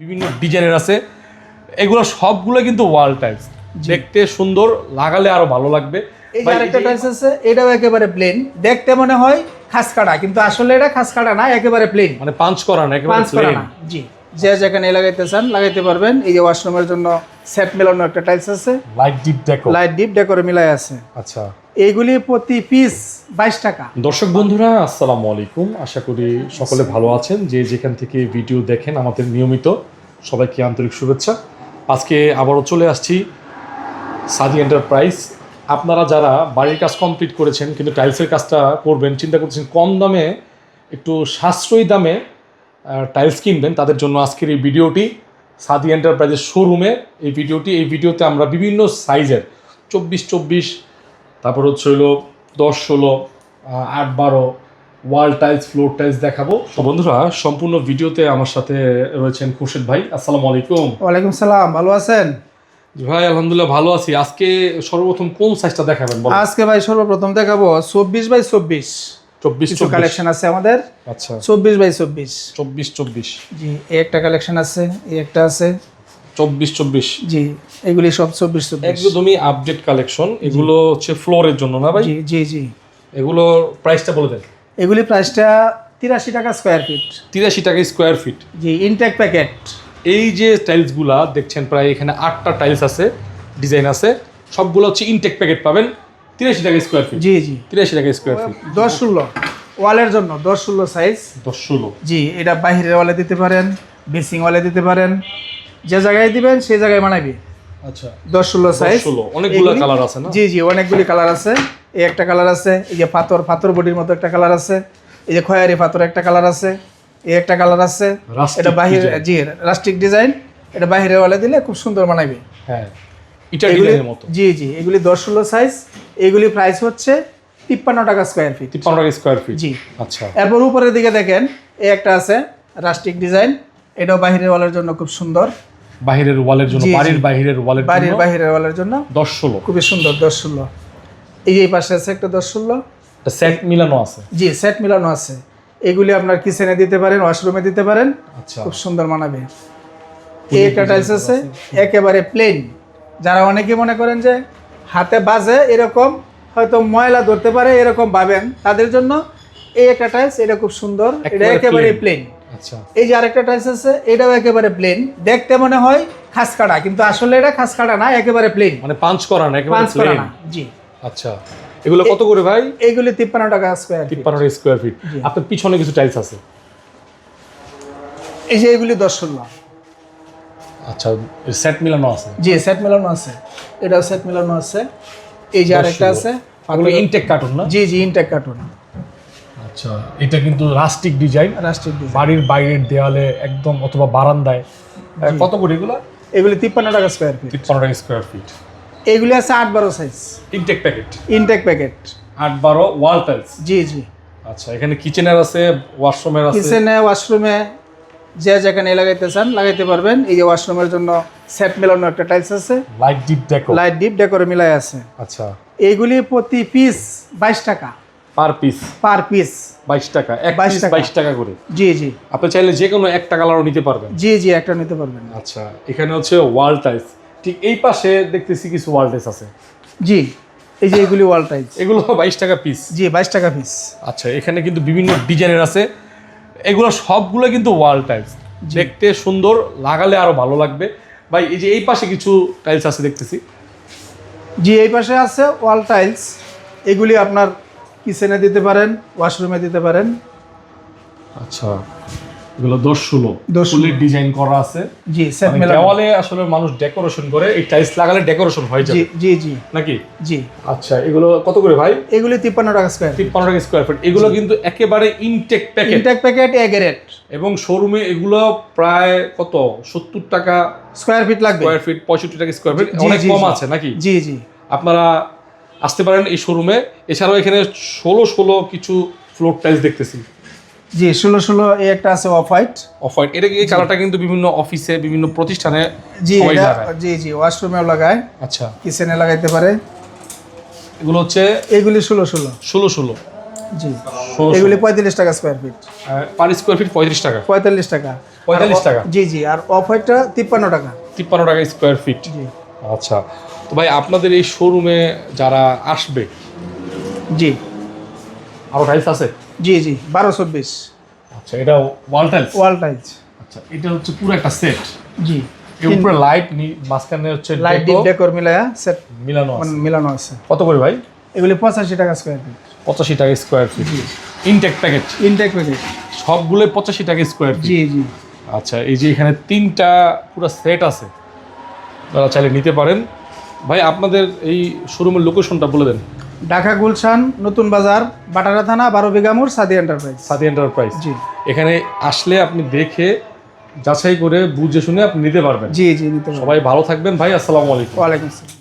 বিভিন্ন ডিজাইনের আছে, এগুলো সবগুলো কিন্তু ওয়াল টাইলস, দেখতে সুন্দর, লাগালে আরো ভালো লাগবে। এই যে আরেকটা টাইলস আছে, এটাও একেবারে প্লেন, দেখতে মনে হয় খাস কাটা, কিন্তু আসলে এটা খাস কাটা না, একেবারে প্লেন, মানে পাঁচ করা না, একেবারে প্লেন। জি, যে যেখানে লাগাইতে চান লাগাইতে পারবেন। এই যে ওয়াশরুমের জন্য সেট মেলানো একটা টাইলস আছে, লাইট ডিপ ডেকোরে মিলাই আছে। আচ্ছা, এইগুলি প্রতি পিস 22 টাকা। দর্শক বন্ধুরা আসসালামু আলাইকুম, আশা করি সকলে ভালো আছেন। যে যেখান থেকে ভিডিও দেখেন আমাদের নিয়মিত, সবাইকে আন্তরিক শুভেচ্ছা। আজকে আবারও চলে আসছি সাদি এন্টারপ্রাইজ। আপনারা যারা বাড়ির কাজ কমপ্লিট করেছেন কিন্তু টাইলসের কাজটা করবেন, চিন্তা করছেন কম দামে একটু সাশ্রয়ী দামে টাইলস কিনবেন, তাদের জন্য আজকের এই ভিডিওটি। সাদি এন্টারপ্রাইজের শোরুমে এই ভিডিওতে আমরা বিভিন্ন সাইজের 24-24, তারপর হচ্ছে হলো 10-16, 8-12 ওয়াল টাইলস, ফ্লোর টাইলস দেখাবো। তো বন্ধুরা সম্পূর্ণ ভিডিওতে আমার সাথে রয়েছেন খুরশেদ ভাই। আসসালামু আলাইকুম। ওয়ালাইকুম সালাম, ভালো আছেন? ভাই আলহামদুলিল্লাহ ভালো আছি। আজকে সর্বপ্রথম কোন সাইজটা দেখাবেন বলেন? আজকে ভাই সর্বপ্রথম দেখাবো 24x24 কিছু কালেকশন আছে আমাদের। আচ্ছা, 24x24 জি, এই একটা কালেকশন আছে, এই একটা আছে 24 জি, এগুলি সব 24 একদমই আপডেট কালেকশন। এগুলো হচ্ছে ফ্লোরের জন্য না ভাই? জি জি জি। এগুলো প্রাইসটা বলে দেন। এগুলি প্রাইসটা 83 টাকা স্কয়ার ফিট। 83 টাকা স্কোয়ার ফিট। জি, ইনটেক প্যাকেট। এই যে টাইলসগুলা দেখছেন, প্রায় এখানে 8টা টাইলস আছে, ডিজাইন আছে, সবগুলো হচ্ছে ইনটেক প্যাকেট পাবেন 83 টাকা স্কোয়ার ফিট। জি জি, 83 টাকা স্কোয়ার ফিট। 10-16 ওয়ালের জন্য, 10-16 সাইজ। 10-16 জি, এটা বাইরের ওয়ালে দিতে পারেন, বেসিং ওয়ালে দিতে পারেন, যে জায়গায় দিবেন সেই জায়গায় বানাবি। আচ্ছা, 10-16 সাইজ। 10-16 অনেকগুলো কালার আছে না? জি জি, অনেকগুলি কালার আছে। এই একটা কালার আছে, এই যে পাথর বডির মতো একটা কালার আছে, এই যে খয়েরি পাথর একটা কালার আছে, এই একটা কালার আছে। এটা বাহির, জি রাস্টিক ডিজাইন, এটা বাইরের ওয়ালে দিলে খুব সুন্দর বানাবে। হ্যাঁ, এটা ডিজাইনের মতো। জি জি, এগুলি 10-16 সাইজ। এগুলি প্রাইস হচ্ছে 53 টাকা স্কয়ার ফিট। 53 টাকা স্কোয়ার ফিট। জি। আচ্ছা, এরপর উপরের দিকে দেখেন, এই একটা আছে রাস্টিক ডিজাইন, এটাও বাহিরের ওয়ালের জন্য খুব সুন্দর। বাহিরের ওয়ালের জন্য, জি, জি। বাড়ির বাহিরের ওয়ালের জন্য, বাহিরের ওয়ালের জন্য 10-16 খুবই সুন্দর। 10-16 এই যে এই পাশে আছে একটা 10-16। এটা সেট মিলানো আছে। জি, সেট মিলানো আছে। এগুলি আপনার কিচেনে দিতে পারেন, ওয়াশরুমে দিতে পারেন, আচ্ছা, খুব সুন্দর মানাবে। এই একটা টাইলস আছে একেবারে প্লেন। যারা অনেকে মনে করেন যে হাতে বাজে, এরকম হয়তো ময়লা ধরতে পারে এরকম ভাবেন, তাদের জন্য এই একটা টাইলস, এটা খুব সুন্দর, এটা একেবারে প্লেন। আচ্ছা, এই যে আরেকটা টাইলস আছে, এটাও একেবারে প্লেন, দেখতে মনে হয় খাস কাটা, কিন্তু আসলে এটা খাস কাটা না, একেবারে প্লেন, মানে পাঁচ করা না, একেবারে পাঁচ করা প্লেন। না। জি, আচ্ছা, এগুলো কত করে ভাই? এইগুলি 53 টাকা স্কয়ার ফিট। 53 টাকা স্কোয়ার ফিট। আপনার পিছনে কিছু টাইলস আছে। এই যে এগুলি 10-16। আচ্ছা, সেট মিলানো আছে। জি, সেট মেলানো আছে, এটাও সেট মেলানো আছে। এই যে আরেকটা আছে, এগুলো ইনটেক কার্টন না? জি জি, ইনটেক কার্টুন। আচ্ছা, এটা কিন্তু রাস্টিক ডিজাইন, রাস্টিক ডিজাইন। বাড়ির বাইরের দেওয়ালে একদম অথবা বারান্দায়। কত করে এগুলো? এগুলি 53 টাকা স্কয়ার ফিট। 53 টাকা স্কোয়ার ফিট। এগুলি আছে 8-12 size, intact packet. Intact packet. 8-12 wall tiles. জি জি, আচ্ছা, এখানে কিচেনের আছে, ওয়াশরুমের আছে। কিচেনে, ওয়াশরুমে, যে যেখানে লাগাইতে চান লাগাইতে পারবেন। এই যে ওয়াশরুমের জন্য সেট মেলানো একটা টাইলস আছে, light deep deco. Light deep ডেকোরে মিলাই আছে। আচ্ছা, এইগুলি প্রতি পিস 22 টাকা পার পিস। পার পিস 22 টাকা, এক 22 পিস টাকা। 22 টাকা করে। জি জি আপনি চাইলে যে কোনো একটা কালারও নিতে পারবেন। জি জি, একটা নিতে পারবেন। আচ্ছা, এখানে হচ্ছে ওয়াল টাইলস, ঠিক এই পাশে দেখতেছি কিছু ওয়াল টাইলস আছে। জি, এই যে এগুলি ওয়াল টাইলস। এগুলো 22 টাকা পিস। জি, 22 টাকা পিস। আচ্ছা, এখানে কিন্তু বিভিন্ন ডিজাইনের আছে, এগুলো সবগুলো কিন্তু ওয়াল টাইলস, দেখতে সুন্দর, লাগালে আরো ভালো লাগবে। ভাই এই যে এই পাশে কিছু টাইলস আছে দেখতেছি। জি, এই পাশে আছে ওয়াল টাইলস, এগুলি আপনার কিচেনে দিতে পারেন, ওয়াশরুমে দিতে পারেন। আচ্ছা, এগুলো 10-16 10-16 ফুলি ডিজাইন করা আছে। জি, সেট মানে মেলানো। দেওয়ালে আসলে মানুষ ডেকোরেশন করে, এই টাইলস লাগালে ডেকোরেশন হয়ে জি যাবে জি জি নাকি? জি, আচ্ছা, এগুলো কত করে ভাই? এগুলি 53 টাকা স্কয়ার ফিট। 53 টাকা স্কোয়ার ফিট। এগুলো কিন্তু একেবারে intact packet, intact packet A grade. এবং শোরুমে এগুলো প্রায় কত 70 টাকা স্কয়ার ফিট লাগবে। স্কোয়ার ফিট, 65 টাকা স্কোয়ার ফিট, জি, অনেক জি, কম জি। আছে নাকি? জি জি আপনারা আসতে পারেন এই শোরুমে। এছাড়াও এখানে 16-16 কিছু ফ্লোর টাইলস দেখতেছি। জি, 16-16 এই একটা আছে অফ হোয়াইট। অফ হোয়াইট, এটা এই কালারটা কিন্তু বিভিন্ন অফিসে, বিভিন্ন প্রতিষ্ঠানে জি, সবাই এটা লাগায়। জি জি, ওয়াশরুমেও লাগায়, আচ্ছা, কিচেনে লাগাইতে পারে। এগুলো হচ্ছে এগুলি 16-16। 16-16 জি 1600 এগুলি 45 টাকা square fit, per square feet 35 টাকা 45 টাকা। 45 টাকা জি জি, আর অফ হোয়াইটটা 53 টাকা। 53 টাকা স্কোয়ার ফিট। জি আচ্ছা, তো ভাই আপনাদের এই শোরুমে যারা আসবে জি আরো টাইলস আছে? জি জি 12-24 আচ্ছা, এটা ওয়াল টাইলস? Wall tiles. আচ্ছা, এটা হচ্ছে পুরো একটা সেট। জি এর উপরে লাইট মাঝখানে হচ্ছে লাইট ডিপ ডেকোর মিলায়া সেট মিলানো আছে। মিলানো আছে। কত করে ভাই? এগুলি 85 টাকা স্কোয়ার ফিট। 85 টাকা square feet intact package? Intact package সবগুলোই 85 টাকা স্কোয়ার ফিট? জি জি। আচ্ছা, এই যে এখানে 3টা পুরো সেট আছে, আপনারা চাইলে নিতে পারেন। ভাই আপনাদের এই শোরুমের লোকেশনটা বলে দেন। ঢাকা গুলশান নতুন বাজার, বাটারা থানা, 12 বিঘা মোড়, সাদি এন্টারপ্রাইজ। সাদি এন্টারপ্রাইজ। জি এখানে আসলে আপনি দেখে যাচাই করে বুঝে শুনে আপনি নিতে পারবেন। জি জি নিতে পারবেন। সবাই ভালো থাকবেন ভাই, আসসালামু আলাইকুম। ওয়ালাইকুম আসসালাম।